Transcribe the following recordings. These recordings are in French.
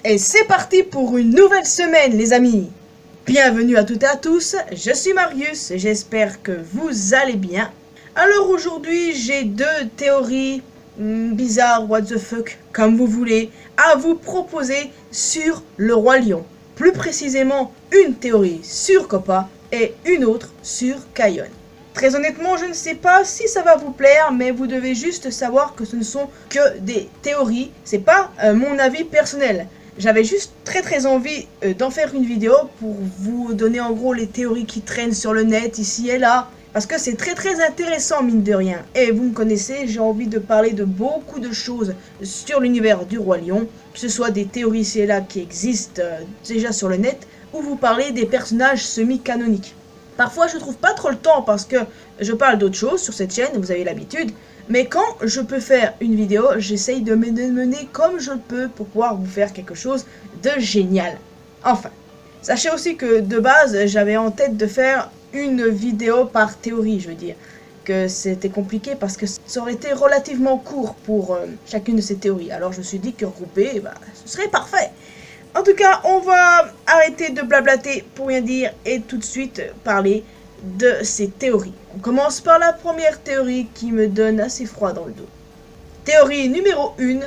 Et c'est parti pour une nouvelle semaine les amis. Bienvenue à toutes et à tous, je suis Marius, j'espère que vous allez bien. Alors aujourd'hui j'ai deux théories bizarres, what the fuck, comme vous voulez, à vous proposer sur le Roi Lion. Plus précisément une théorie sur Coppa et une autre sur Kayon. Très honnêtement, je ne sais pas si ça va vous plaire, mais vous devez juste savoir que ce ne sont que des théories, c'est pas mon avis personnel. J'avais juste très envie d'en faire une vidéo pour vous donner en gros les théories qui traînent sur le net ici et là. Parce que c'est très intéressant mine de rien. Et vous me connaissez, j'ai envie de parler de beaucoup de choses sur l'univers du Roi Lion. Que ce soit des théories ici et là qui existent déjà sur le net, ou vous parlez des personnages semi-canoniques. Parfois je trouve pas trop le temps parce que je parle d'autres choses sur cette chaîne, vous avez l'habitude. Mais quand je peux faire une vidéo, j'essaye de me mener comme je peux pour pouvoir vous faire quelque chose de génial. Enfin, sachez aussi que de base, j'avais en tête de faire une vidéo par théorie, je veux dire. Que c'était compliqué parce que ça aurait été relativement court pour chacune de ces théories. Alors je me suis dit que regrouper, ce serait parfait. En tout cas, on va arrêter de blablater pour rien dire et tout de suite parler de ces théories. On commence par la première théorie qui me donne assez froid dans le dos. Théorie numéro 1,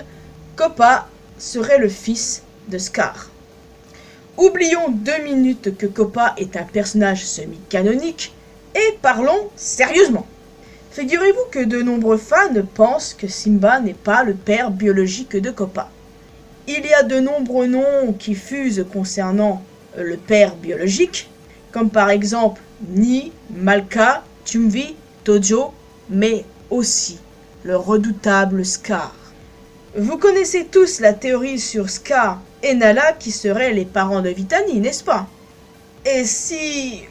Coppa serait le fils de Scar. Oublions 2 minutes que Coppa est un personnage semi-canonique et parlons sérieusement. Figurez-vous que de nombreux fans pensent que Simba n'est pas le père biologique de Coppa. Il y a de nombreux noms qui fusent concernant le père biologique, comme par exemple Ni, Malka, Tumvi, Tojo, mais aussi le redoutable Scar. Vous connaissez tous la théorie sur Scar et Nala qui seraient les parents de Vitani, n'est-ce pas? Et si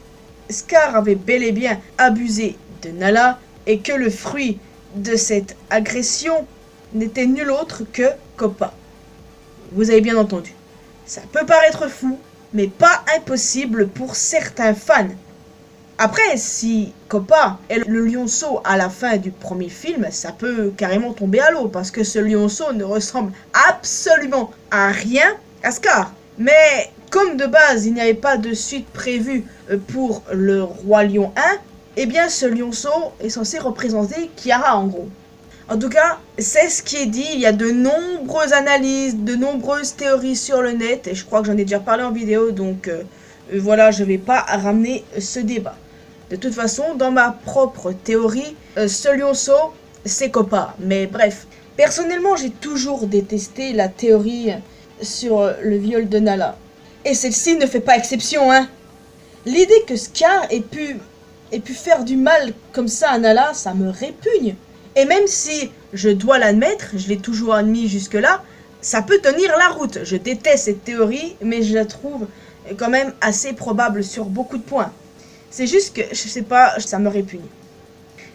Scar avait bel et bien abusé de Nala et que le fruit de cette agression n'était nul autre que Coppa? Vous avez bien entendu. Ça peut paraître fou, mais pas impossible pour certains fans. Après, si Coppa est le lionceau à la fin du premier film, ça peut carrément tomber à l'eau, parce que ce lionceau ne ressemble absolument à rien à Scar. Mais comme de base, il n'y avait pas de suite prévue pour le Roi Lion 1, eh bien ce lionceau est censé représenter Kiara en gros. En tout cas, c'est ce qui est dit, il y a de nombreuses analyses, de nombreuses théories sur le net, et je crois que j'en ai déjà parlé en vidéo, donc voilà, je ne vais pas ramener ce débat. De toute façon, dans ma propre théorie, ce lionceau, c'est Coppa, mais bref. Personnellement, j'ai toujours détesté la théorie sur le viol de Nala. Et celle-ci ne fait pas exception, hein. L'idée que Scar ait pu faire du mal comme ça à Nala, ça me répugne. Et même si, je dois l'admettre, je l'ai toujours admis jusque-là, ça peut tenir la route. Je déteste cette théorie, mais je la trouve quand même assez probable sur beaucoup de points. C'est juste que, je sais pas, ça me répugne.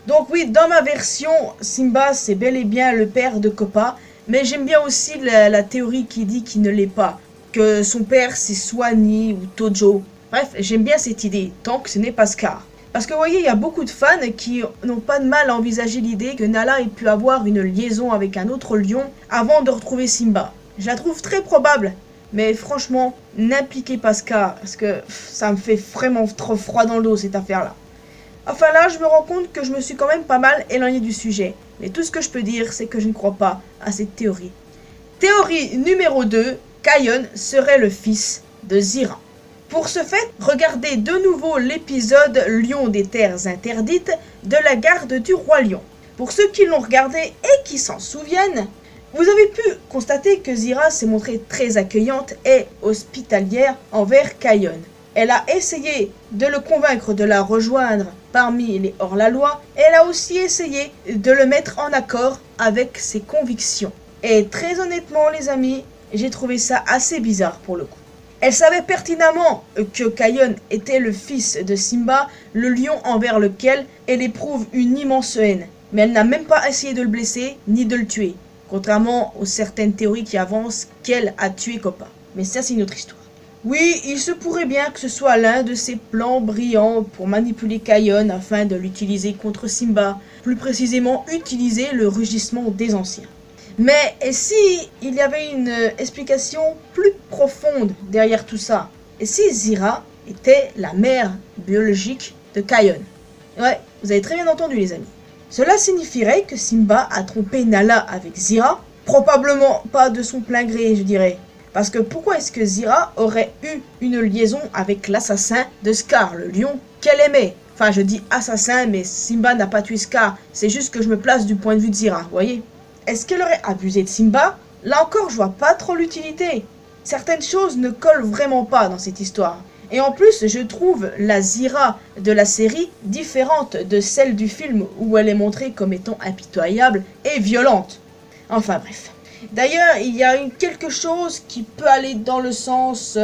Donc oui, dans ma version, Simba c'est bel et bien le père de Coppa, mais j'aime bien aussi la théorie qui dit qu'il ne l'est pas. Que son père c'est soit Ni ou Tojo. Bref, j'aime bien cette idée, tant que ce n'est pas Scar. Parce que vous voyez, il y a beaucoup de fans qui n'ont pas de mal à envisager l'idée que Nala ait pu avoir une liaison avec un autre lion avant de retrouver Simba. Je la trouve très probable, mais franchement, n'impliquez pas Scar, parce que ça me fait vraiment trop froid dans le dos cette affaire-là. Enfin là, je me rends compte que je me suis quand même pas mal éloigné du sujet, mais tout ce que je peux dire, c'est que je ne crois pas à cette théorie. Théorie numéro 2, Kayon serait le fils de Zira. Pour ce fait, regardez de nouveau l'épisode Lion des Terres Interdites de la garde du Roi Lion. Pour ceux qui l'ont regardé et qui s'en souviennent, vous avez pu constater que Zira s'est montrée très accueillante et hospitalière envers Kayon. Elle a essayé de le convaincre de la rejoindre parmi les hors-la-loi et elle a aussi essayé de le mettre en accord avec ses convictions. Et très honnêtement les amis, j'ai trouvé ça assez bizarre pour le coup. Elle savait pertinemment que Kayon était le fils de Simba, le lion envers lequel elle éprouve une immense haine. Mais elle n'a même pas essayé de le blesser ni de le tuer, contrairement aux certaines théories qui avancent qu'elle a tué Coppa. Mais ça c'est une autre histoire. Oui, il se pourrait bien que ce soit l'un de ses plans brillants pour manipuler Kayon afin de l'utiliser contre Simba, plus précisément utiliser le rugissement des anciens. Mais et si il y avait une explication plus profonde derrière tout ça? Et si Zira était la mère biologique de Kayon? Ouais, vous avez très bien entendu les amis. Cela signifierait que Simba a trompé Nala avec Zira, probablement pas de son plein gré je dirais. Parce que pourquoi est-ce que Zira aurait eu une liaison avec l'assassin de Scar, le lion qu'elle aimait? Enfin je dis assassin mais Simba n'a pas tué Scar, c'est juste que je me place du point de vue de Zira, vous voyez? Est-ce qu'elle aurait abusé de Simba? Là encore je vois pas trop l'utilité. Certaines choses ne collent vraiment pas dans cette histoire. Et en plus, je trouve la Zira de la série différente de celle du film où elle est montrée comme étant impitoyable et violente. Enfin bref. D'ailleurs, il y a quelque chose qui peut aller dans le sens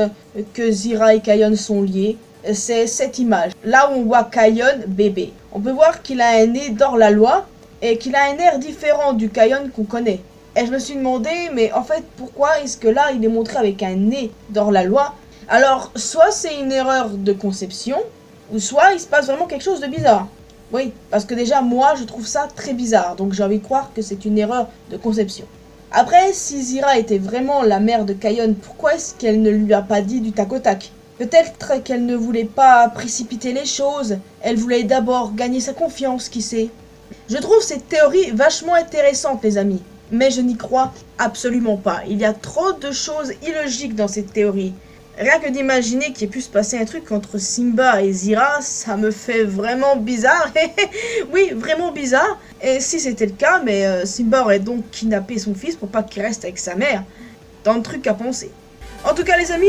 que Zira et Kayon sont liés. C'est cette image. Là où on voit Kayon bébé. On peut voir qu'il a un nez d'hors-la-loi et qu'il a un air différent du Kayon qu'on connaît. Et je me suis demandé, mais en fait, pourquoi est-ce que là, il est montré avec un nez d'hors-la-loi? Alors, soit c'est une erreur de conception, ou soit il se passe vraiment quelque chose de bizarre. Oui, parce que déjà, moi, je trouve ça très bizarre, donc j'ai envie de croire que c'est une erreur de conception. Après, si Zira était vraiment la mère de Kayon, pourquoi est-ce qu'elle ne lui a pas dit du tac au tac? Peut-être qu'elle ne voulait pas précipiter les choses, elle voulait d'abord gagner sa confiance, qui sait. Je trouve cette théorie vachement intéressante, les amis. Mais je n'y crois absolument pas. Il y a trop de choses illogiques dans cette théorie. Rien que d'imaginer qu'il ait pu se passer un truc entre Simba et Zira, ça me fait vraiment bizarre. Oui, vraiment bizarre. Et si c'était le cas, mais Simba aurait donc kidnappé son fils pour pas qu'il reste avec sa mère. Tant de trucs à penser. En tout cas les amis,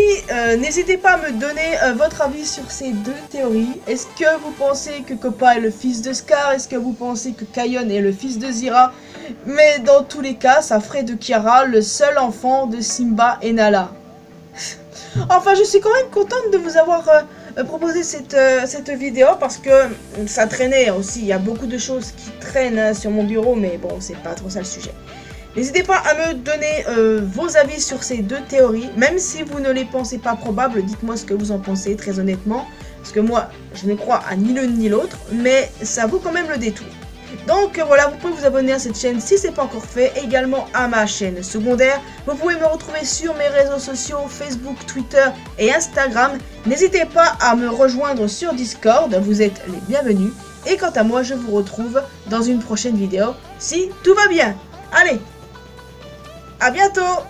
n'hésitez pas à me donner votre avis sur ces deux théories. Est-ce que vous pensez que Koppa est le fils de Scar? Est-ce que vous pensez que Kayon est le fils de Zira? Mais dans tous les cas, ça ferait de Kiara le seul enfant de Simba et Nala. Enfin, je suis quand même contente de vous avoir proposé cette vidéo parce que ça traînait aussi. Il y a beaucoup de choses qui traînent sur mon bureau, mais bon, c'est pas trop ça le sujet. N'hésitez pas à me donner vos avis sur ces deux théories. Même si vous ne les pensez pas probables, dites-moi ce que vous en pensez très honnêtement. Parce que moi, je ne crois à ni l'une ni l'autre, mais ça vaut quand même le détour. Donc voilà, vous pouvez vous abonner à cette chaîne si ce n'est pas encore fait, également à ma chaîne secondaire. Vous pouvez me retrouver sur mes réseaux sociaux, Facebook, Twitter et Instagram. N'hésitez pas à me rejoindre sur Discord, vous êtes les bienvenus. Et quant à moi, je vous retrouve dans une prochaine vidéo, si tout va bien. Allez, à bientôt!